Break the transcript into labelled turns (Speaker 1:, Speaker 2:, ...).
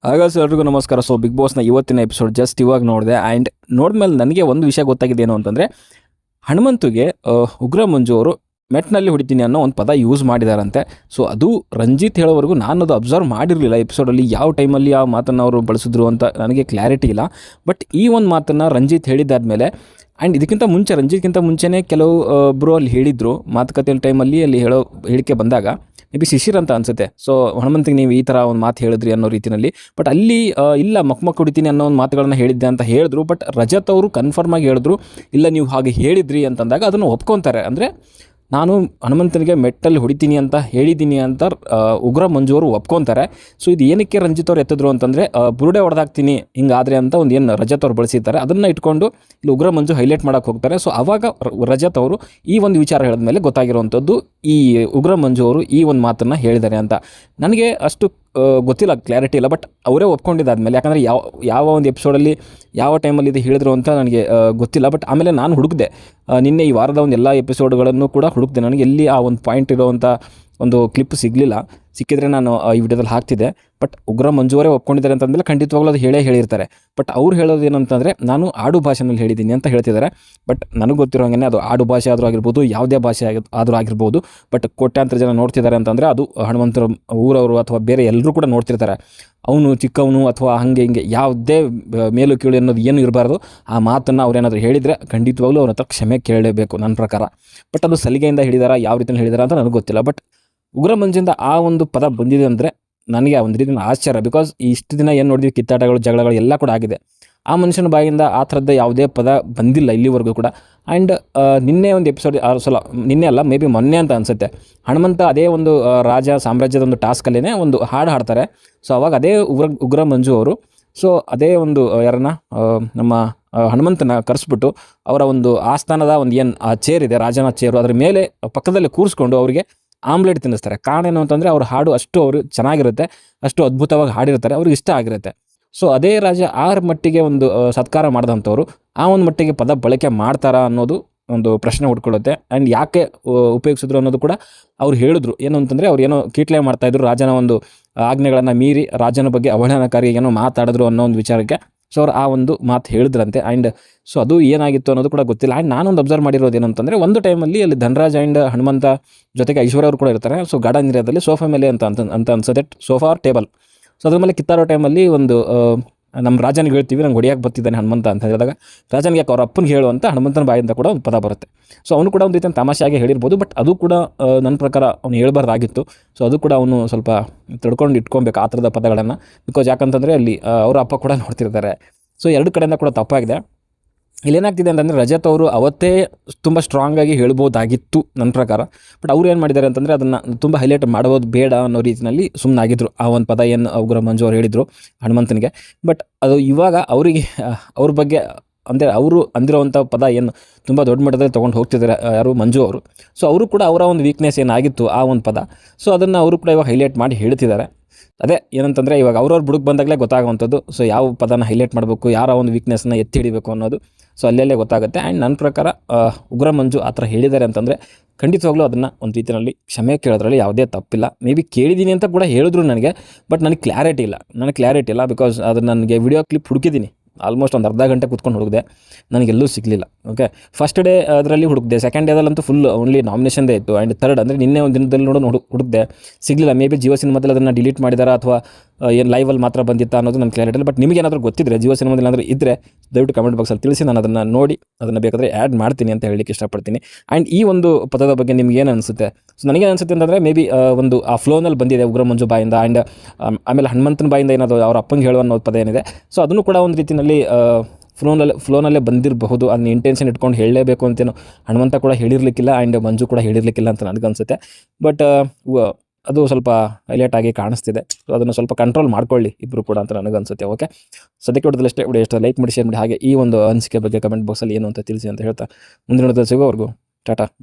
Speaker 1: ಹಾಗಾದ್ರೆ ಎಲ್ರಿಗೂ ನಮಸ್ಕಾರ. ಸೊ ಬಿಗ್ ಬಾಸ್ನ ಇವತ್ತಿನ ಎಪಿಸೋಡ್ ಜಸ್ಟ್ ಇವಾಗ ನೋಡಿದೆ. ಆ್ಯಂಡ್ ನೋಡಿದ್ಮೇಲೆ ನನಗೆ ಒಂದು ವಿಷಯ ಗೊತ್ತಾಗಿದೆ ಏನು ಅಂತಂದರೆ, ಹನುಮಂತುಗೆ ಉಗ್ರ ಮಂಜು ಅವರು ಮೆಟ್ನಲ್ಲಿ ಹೊಡಿತೀನಿ ಅನ್ನೋ ಒಂದು ಪದ ಯೂಸ್ ಮಾಡಿದಾರಂತೆ. ಸೊ ಅದು ರಂಜಿತ್ ಹೇಳೋವರೆಗೂ ನಾನು ಅದು ಅಬ್ಸರ್ವ್ ಮಾಡಿರಲಿಲ್ಲ ಎಪಿಸೋಡಲ್ಲಿ ಯಾವ ಟೈಮಲ್ಲಿ ಆ ಮಾತನ್ನು ಅವರು ಬಳಸಿದ್ರು ಅಂತ ನನಗೆ ಕ್ಲಾರಿಟಿ ಇಲ್ಲ. ಬಟ್ ಈ ಒಂದು ಮಾತನ್ನು ರಂಜಿತ್ ಹೇಳಿದ್ದಾದಮೇಲೆ ಆ್ಯಂಡ್ ಇದಕ್ಕಿಂತ ಮುಂಚೆ ರಂಜಿತ್ಗಿಂತ ಮುಂಚೆನೇ ಕೆಲವು ಒಬ್ಬರು ಅಲ್ಲಿ ಹೇಳಿದರು ಮಾತುಕತೆ ಟೈಮಲ್ಲಿ ಅಲ್ಲಿ ಹೇಳಿಕೆ ಬಂದಾಗ ಮೇ ಬಿ ಶಿಶಿರ್ ಅಂತ ಅನಿಸುತ್ತೆ. ಸೊ ಹನುಮಂತಿಗೆ ನೀವು ಈ ಥರ ಒಂದು ಮಾತು ಹೇಳಿದ್ರಿ ಅನ್ನೋ ರೀತಿಯಲ್ಲಿ. ಬಟ್ ಅಲ್ಲಿ ಇಲ್ಲ ಮಕ್ ಹೊಡಿತೀನಿ ಅನ್ನೋ ಒಂದು ಮಾತುಗಳನ್ನ ಹೇಳಿದ್ದೆ ಅಂತ ಹೇಳಿದ್ರು. ಬಟ್ ರಜತ್ ಅವರು ಕನ್ಫರ್ಮ್ ಆಗಿ ಹೇಳಿದ್ರು ಇಲ್ಲ ನೀವು ಹಾಗೆ ಹೇಳಿದ್ರಿ ಅಂತಂದಾಗ ಅದನ್ನು ಒಪ್ಕೊತಾರೆ. ಅಂದರೆ ನಾನು ಹನುಮಂತನಿಗೆ ಮೆಟ್ಟಲ್ಲಿ ಹೊಡಿತೀನಿ ಅಂತ ಹೇಳಿದ್ದೀನಿ ಅಂತ ಉಗ್ರ ಮಂಜು ಅವರು ಒಪ್ಕೊತಾರೆ. ಸೊ ಇದು ಏನಕ್ಕೆ ರಂಜಿತ್ ಅವ್ರು ಎತ್ತಿದ್ರು ಅಂತಂದರೆ ಬುರುಡೆ ಹೊಡೆದಾಕ್ತೀನಿ ಹಿಂಗಾದರೆ ಅಂತ ಒಂದು ಏನು ರಜತ್ ಅವ್ರು ಬಳಸಿದ್ದಾರೆ ಅದನ್ನು ಇಟ್ಕೊಂಡು ಇಲ್ಲಿ ಉಗ್ರ ಮಂಜು ಹೈಲೈಟ್ ಮಾಡೋಕ್ಕೆ ಹೋಗ್ತಾರೆ. ಸೊ ಆವಾಗ ರಜತ್ ಅವರು ಈ ಒಂದು ವಿಚಾರ ಹೇಳಿದ ಮೇಲೆ ಗೊತ್ತಾಗಿರುವಂಥದ್ದು ಈ ಉಗ್ರ ಮಂಜು ಅವರು ಈ ಒಂದು ಮಾತನ್ನು ಹೇಳಿದ್ದಾರೆ ಅಂತ. ನನಗೆ ಅಷ್ಟು ಗೊತ್ತಿಲ್ಲ, ಕ್ಲಾರಿಟಿ ಇಲ್ಲ. ಬಟ್ ಅವರೇ ಒಪ್ಕೊಂಡಿದ್ದಾದ್ಮೇಲೆ, ಯಾಕಂದರೆ ಯಾವ ಒಂದು ಎಪಿಸೋಡಲ್ಲಿ ಯಾವ ಟೈಮಲ್ಲಿ ಇದು ಹೇಳಿದ್ರು ಅಂತ ನನಗೆ ಗೊತ್ತಿಲ್ಲ. ಬಟ್ ಆಮೇಲೆ ನಾನು ಹುಡುಕಿದೆ, ನಿನ್ನೆ ಈ ವಾರದ ಒಂದು ಎಲ್ಲ ಎಪಿಸೋಡ್ಗಳನ್ನು ಕೂಡ ಹುಡುಕಿದೆ. ನನಗೆ ಎಲ್ಲಿ ಆ ಒಂದು ಪಾಯಿಂಟ್ ಇರೋವಂಥ ಒಂದು ಕ್ಲಿಪ್ ಸಿಗಲಿಲ್ಲ. ಸಿಕ್ಕಿದ್ರೆ ನಾನು ಈ ವಿಡಿಯೋದಲ್ಲಿ ಹಾಕ್ತಿದ್ದೆ. ಬಟ್ ಉಗ್ರ ಮಂಜುವರೇ ಒಪ್ಕೊಂಡಿದ್ದಾರೆ ಅಂತಂದಮೇಲೆ ಖಂಡಿತವಾಗ್ಲೂ ಅದು ಹೇಳಿರ್ತಾರೆ. ಬಟ್ ಅವ್ರು ಹೇಳೋದು ಏನಂತಂದರೆ ನಾನು ಆಡು ಭಾಷೆನಲ್ಲಿ ಹೇಳಿದ್ದೀನಿ ಅಂತ ಹೇಳ್ತಿದ್ದಾರೆ. ಬಟ್ ನನಗೆ ಗೊತ್ತಿರೋ ಹಾಗೆ ಅದು ಆಡು ಭಾಷೆ ಆದರೂ ಆಗಿರ್ಬೋದು, ಯಾವುದೇ ಭಾಷೆ ಆದರೂ ಆಗಿರ್ಬೋದು. ಬಟ್ ಕೋಟ್ಯಾಂತರ ಜನ ನೋಡ್ತಿದ್ದಾರೆ ಅಂತಂದರೆ ಅದು ಹನುಮಂತರ ಊರವರು ಅಥವಾ ಬೇರೆ ಎಲ್ಲರೂ ಕೂಡ ನೋಡ್ತಿರ್ತಾರೆ. ಅವನು ಚಿಕ್ಕವನು ಅಥವಾ ಹಾಗೆ ಹಿಂಗೆ ಯಾವುದೇ ಮೇಲು ಕೀಳು ಅನ್ನೋದು ಏನು ಇರಬಾರ್ದು. ಆ ಮಾತನ್ನು ಅವ್ರೇನಾದರೂ ಹೇಳಿದರೆ ಖಂಡಿತವಾಗ್ಲೂ ಅವ್ರ ಹತ್ರ ಕ್ಷಮೆ ಕೇಳಲೇಬೇಕು ನನ್ನ ಪ್ರಕಾರ. ಬಟ್ ಅದು ಸಲಿಗೆಯಿಂದ ಹೇಳಿದಾರ, ಯಾವ ರೀತಿಯಲ್ಲಿ ಹೇಳಿದಾರ ಅಂತ ನನಗೆ ಗೊತ್ತಿಲ್ಲ. ಬಟ್ ಉಗ್ರ ಮಂಜಿಂದ ಆ ಒಂದು ಪದ ಬಂದಿದೆ ಅಂದರೆ ನನಗೆ ಒಂದು ರೀತಿಯ ಆಶ್ಚರ್ಯ. ಬಿಕಾಸ್ ಇಷ್ಟು ದಿನ ಏನು ನೋಡಿದ್ವಿ, ಕಿತ್ತಾಟಗಳು ಜಗಳಗಳು ಎಲ್ಲ ಕೂಡ ಆಗಿದೆ. ಆ ಮನುಷ್ಯನ ಬಾಯಿಂದ ಆ ಥರದ್ದು ಯಾವುದೇ ಪದ ಬಂದಿಲ್ಲ ಇಲ್ಲಿವರೆಗೂ ಕೂಡ. ಆ್ಯಂಡ್ ನಿನ್ನೆ ಒಂದು ಎಪಿಸೋಡ್ ನಿನ್ನೆ ಅಲ್ಲ, ಮೇ ಬಿ ಮೊನ್ನೆ ಅಂತ ಅನಿಸುತ್ತೆ, ಹನುಮಂತ ಅದೇ ಒಂದು ರಾಜ ಸಾಮ್ರಾಜ್ಯದ ಒಂದು ಟಾಸ್ಕಲ್ಲೇ ಒಂದು ಹಾಡು ಹಾಡ್ತಾರೆ. ಸೊ ಅವಾಗ ಅದೇ ಉಗ್ರ ಮಂಜು ಅವರು ಸೊ ಅದೇ ಒಂದು ಯಾರನ್ನ ನಮ್ಮ ಹನುಮಂತನ ಕರೆಸ್ಬಿಟ್ಟು ಅವರ ಒಂದು ಆಸ್ಥಾನದ ಒಂದು ಏನು ಆ ಚೇರ್ ಇದೆ, ರಾಜನ ಚೇರು, ಅದರ ಮೇಲೆ ಪಕ್ಕದಲ್ಲಿ ಕೂರಿಸ್ಕೊಂಡು ಅವರಿಗೆ ಆಮ್ಲೆಟ್ ತಿನ್ನಿಸ್ತಾರೆ. ಕಾರಣ ಏನು ಅಂತಂದರೆ ಅವ್ರ ಹಾಡು ಅಷ್ಟು ಅವರು ಚೆನ್ನಾಗಿರುತ್ತೆ, ಅಷ್ಟು ಅದ್ಭುತವಾಗಿ ಹಾಡಿರ್ತಾರೆ, ಅವ್ರಿಗೆ ಇಷ್ಟ ಆಗಿರುತ್ತೆ. ಸೊ ಅದೇ ರಾಜ ಆ ಮಟ್ಟಿಗೆ ಒಂದು ಸತ್ಕಾರ ಮಾಡಿದಂಥವ್ರು ಆ ಒಂದು ಮಟ್ಟಿಗೆ ಪದ ಬಳಕೆ ಮಾಡ್ತಾರಾ ಅನ್ನೋದು ಒಂದು ಪ್ರಶ್ನೆ ಹುಡ್ಕೊಳ್ಳುತ್ತೆ. ಆ್ಯಂಡ್ ಯಾಕೆ ಉಪಯೋಗಿಸಿದ್ರು ಅನ್ನೋದು ಕೂಡ ಅವ್ರು ಹೇಳಿದ್ರು. ಏನು ಅಂತಂದರೆ ಅವ್ರು ಏನೋ ಕೀಟ್ಲೆ ಮಾಡ್ತಾಯಿದ್ರು, ರಾಜನ ಒಂದು ಆಜ್ಞೆಗಳನ್ನು ಮೀರಿ ರಾಜನ ಬಗ್ಗೆ ಅವಹೇಳನಕಾರಿ ಏನೋ ಮಾತಾಡಿದ್ರು ಅನ್ನೋ ಒಂದು ವಿಚಾರಕ್ಕೆ. ಸೊ ಅವ್ರು ಆ ಒಂದು ಮಾತು ಹೇಳಿದ್ರಂತೆ. ಆ್ಯಂಡ್ ಸೊ ಅದು ಏನಾಗಿತ್ತು ಅನ್ನೋದು ಕೂಡ ಗೊತ್ತಿಲ್ಲ. ಆ್ಯಂಡ್ ನಾನೊಂದು ಅಬ್ಸರ್ವ್ ಮಾಡಿರೋದು ಏನಂತಂದರೆ, ಒಂದು ಟೈಮಲ್ಲಿ ಅಲ್ಲಿ ಧನರಾಜ್ ಆ್ಯಂಡ್ ಹನುಮಂತ ಜೊತೆಗೆ ಐಶ್ವರ್ಯ ಅವರು ಕೂಡ ಇರ್ತಾರೆ. ಸೊ ಗಾರ್ಡನ್ ಏರಿಯಾದಲ್ಲಿ ಸೋಫಾ ಮೇಲೆ ಅಂತ ಅನ್ಸೋದೆ, ಸೋಫಾ ಆರ್ ಟೇಬಲ್. ಸೊ ಅದ್ರ ಮೇಲೆ ಕಿತ್ತಾರೋ ಟೈಮಲ್ಲಿ ಒಂದು ನಮ್ಮ ರಾಜನಿಗೆ ಹೇಳ್ತೀವಿ ನಂಗೆ ಹೊಡಿಯಾಕೆ ಬರ್ತಿದ್ದಾನೆ ಹನುಮಂತ ಅಂತ ಹೇಳಿದಾಗ, ರಾಜನಿಗೆ ಯಾಕೆ ಅವ್ರ ಅಪ್ಪನಿಗೆ ಹೇಳು ಅಂತ ಹನುಮಂತನ ಬಾಯಿಂದ ಕೂಡ ಒಂದು ಪದ ಬರುತ್ತೆ. ಸೊ ಅವನು ಕೂಡ ಒಂದು ರೀತಿಯ ತಮಾಷೆಯಾಗಿ ಹೇಳಿರ್ಬೋದು. ಬಟ್ ಅದು ಕೂಡ ನನ್ನ ಪ್ರಕಾರ ಅವ್ನು ಹೇಳ್ಬಾರ್ದಾಗಿತ್ತು. ಸೊ ಅದು ಕೂಡ ಅವನು ಸ್ವಲ್ಪ ತಿಳ್ಕೊಂಡು ಇಟ್ಕೊಬೇಕು ಆ ಥರದ ಪದಗಳನ್ನು. ಬಿಕಾಸ್ ಯಾಕಂತಂದರೆ ಅಲ್ಲಿ ಅವರ ಅಪ್ಪ ಕೂಡ ನೋಡ್ತಿರ್ತಾರೆ. ಸೊ ಎರಡು ಕಡೆಯಿಂದ ಕೂಡ ತಪ್ಪಾಗಿದೆ. ಇಲ್ಲೇನಾಗ್ತಿದೆ ಅಂತಂದರೆ, ರಜತ್ ಅವರು ಅವತ್ತೇ ತುಂಬ ಸ್ಟ್ರಾಂಗಾಗಿ ಹೇಳ್ಬೋದಾಗಿತ್ತು ನನ್ನ ಪ್ರಕಾರ. ಬಟ್ ಅವ್ರು ಏನು ಮಾಡಿದ್ದಾರೆ ಅಂತಂದರೆ ಅದನ್ನು ತುಂಬ ಹೈಲೈಟ್ ಮಾಡೋದು ಬೇಡ ಅನ್ನೋ ರೀತಿಯಲ್ಲಿ ಸುಮ್ಮನಾಗಿದ್ದರು. ಆ ಒಂದು ಪದ ಏನು ಉಗ್ರ ಮಂಜು ಅವ್ರು ಹೇಳಿದರು ಹನುಮಂತನಿಗೆ. ಬಟ್ ಅದು ಇವಾಗ ಅವರಿಗೆ ಅವ್ರ ಬಗ್ಗೆ ಅಂದರೆ ಅವರು ಅಂದಿರೋವಂಥ ಪದ ಏನು ತುಂಬ ದೊಡ್ಡ ಮಟ್ಟದಲ್ಲಿ ತೊಗೊಂಡು ಹೋಗ್ತಿದ್ದಾರೆ ಯಾರು ಮಂಜು ಅವರು. ಸೊ ಅವರು ಕೂಡ ಅವರ ಒಂದು ವೀಕ್ನೆಸ್ ಏನಾಗಿತ್ತು ಆ ಒಂದು ಪದ, ಸೊ ಅದನ್ನು ಅವರು ಕೂಡ ಇವಾಗ ಹೈಲೈಟ್ ಮಾಡಿ ಹೇಳ್ತಿದ್ದಾರೆ. ಅದೇ ಏನಂತಂದರೆ ಇವಾಗ ಅವ್ರವ್ರ ಬುಡಕ್ಕೆ ಬಂದಾಗಲೇ ಗೊತ್ತಾಗುವಂಥದ್ದು. ಸೊ ಯಾವ ಪದನ ಹೈಲೈಟ್ ಮಾಡಬೇಕು, ಯಾರ ಒಂದು ವೀಕ್ನೆಸ್ನ ಎತ್ತಿ ಹಿಡಿಬೇಕು ಅನ್ನೋದು ಸೊ ಅಲ್ಲೇ ಗೊತ್ತಾಗುತ್ತೆ. ಆ್ಯಂಡ್ ನನ್ನ ಪ್ರಕಾರ ಉಗ್ರ ಮಂಜು ಆ ಥರ ಹೇಳಿದ್ದಾರೆ ಅಂತಂದರೆ ಖಂಡಿತವಾಗ್ಲೂ ಅದನ್ನು ಒಂದು ರೀತಿಯಲ್ಲಿ ಕ್ಷಮೆ ಕೇಳೋದ್ರಲ್ಲಿ ಯಾವುದೇ ತಪ್ಪಿಲ್ಲ. ಮೇ ಬಿ ಕೇಳಿದ್ದೀನಿ ಅಂತ ಕೂಡ ಹೇಳಿದ್ರು ನನಗೆ. ಬಟ್ ನನಗೆ ಕ್ಲಾರಿಟಿ ಇಲ್ಲ. ಬಿಕಾಸ್ ಅದನ್ನು ನನಗೆ ವಿಡಿಯೋ ಕ್ಲಿಪ್ ಹುಡುಕಿದ್ದೀನಿ, ಆಲ್ಮೋಸ್ಟ್ ಒಂದು ಅರ್ಧ ಗಂಟೆ ಕೂತ್ಕೊಂಡು ಹುಡುಕಿದೆ, ನನಗೆಲ್ಲೂ ಸಿಗಲಿಲ್ಲ. ಓಕೆ, ಫಸ್ಟ್ ಡೇ ಅದರಲ್ಲಿ ಹುಡುಕಿದೆ, ಸೆಕೆಂಡ್ ಡೇದಲ್ಲಂತೂ ಫುಲ್ ಓನ್ಲಿ ನಾಮಿನೇಷನ್ದೇ ಇತ್ತು. ಆ್ಯಂಡ್ ಥರ್ಡ್ ಅಂದರೆ ನಿನ್ನೆ ಒಂದು ದಿನದಲ್ಲಿ ಹುಡುಕಿದೆ, ಸಿಗಲಿಲ್ಲ. ಮೇ ಬಿ ಜಿಯೋ ಸಿನಿಮಾದಲ್ಲಿ ಅದನ್ನು ಡಿಲೀಟ್ ಮಾಡಿದಾರಾ ಅಥವಾ ಏನು ಲೈವಲ್ಲಿ ಮಾತ್ರ ಬಂದಿತ್ತಾ ಅನ್ನೋದು ನನ್ನ ಕ್ಲಾರಿಟಿ ಇಲ್ಲ. ಬಟ್ ನಿಮಗೆ ಏನಾದರೂ ಗೊತ್ತಿದ್ದರೆ ಜಿಯೋ ಸಿನಿಮಾದಲ್ಲಿ ಏನಾದರೂ ಇದ್ದರೆ ದಯವಿಟ್ಟು ಕಮೆಂಟ್ ಬಾಕ್ಸಲ್ಲಿ ತಿಳಿಸಿ, ನಾನು ಅದನ್ನು ನೋಡಿ ಅದನ್ನು ಬೇಕಾದರೆ ಆ್ಯಡ್ ಮಾಡ್ತೀನಿ ಅಂತ ಹೇಳಲಿಕ್ಕೆ ಇಷ್ಟಪಡ್ತೀನಿ. ಆ್ಯಂಡ್ ಈ ಒಂದು ಪದದ ಬಗ್ಗೆ ನಿಮ್ಗೆ ಏನು ಅನಿಸುತ್ತೆ? ಸೊ ನನಗೆ ಅನಿಸುತ್ತೆ ಅಂತಂದರೆ ಮೇ ಬಿ ಒಂದು ಆ ಫ್ಲೋನಲ್ಲಿ ಬಂದಿದೆ ಉಗ್ರ ಮಂಜು ಬಾಯಿಂದ. ಆ್ಯಂಡ್ ಆಮೇಲೆ ಹನುಮಂತನ ಬಾಯಿಂದ ಏನಾದರೂ ಅವ್ರ ಅಪ್ಪಂಗೆ ಹೇಳುವ ಅನ್ನೋ ಪದ ಏನಿದೆ, ಸೊ ಅದನ್ನು ಕೂಡ ಒಂದು ರೀತಿಯಲ್ಲಿ ಫ್ಲೋನಲ್ಲೇ ಬಂದಿರಬಹುದು. ಅದನ್ನ ಇಂಟೆನ್ಷನ್ ಇಟ್ಕೊಂಡು ಹೇಳಲೇಬೇಕು ಅಂತೇನೋ ಹನುಮಂತ ಕೂಡ ಹೇಳಿರಲಿಕ್ಕಿಲ್ಲ, ಆ್ಯಂಡ್ ಮಂಜು ಕೂಡ ಹೇಳಿರಲಿಕ್ಕಿಲ್ಲ ಅಂತ ನನಗನ್ಸುತ್ತೆ. ಬಟ್ ಅದು ಸ್ವಲ್ಪ ಹೈಲೈಟ್ ಆಗಿ ಕಾಣಿಸ್ತಿದೆ. ಸೊ ಅದನ್ನು ಸ್ವಲ್ಪ ಕಂಟ್ರೋಲ್ ಮಾಡ್ಕೊಳ್ಳಿ ಇಬ್ಬರು ಕೂಡ ಅಂತ ನನಗನ್ಸುತ್ತೆ. ಓಕೆ, ಸದ್ಯಕ್ಕೆ ಹೊಡೆದಲ್ಲಷ್ಟೇ ವಿಡಿಯೋ ಇಷ್ಟ ಲೈಕ್ ಮಾಡಿ, ಶೇರ್ ಮಾಡಿ. ಹಾಗೆ ಈ ಒಂದು ಅನಿಸಿಕೆ ಬಗ್ಗೆ ಕಮೆಂಟ್ ಬಾಕ್ಸಲ್ಲಿ ಏನು ಅಂತ ತಿಳಿಸಿ ಅಂತ ಹೇಳ್ತಾ ಮುಂದಿನ ಸಿಗೋವರೆಗೂ ಟಾಟಾ.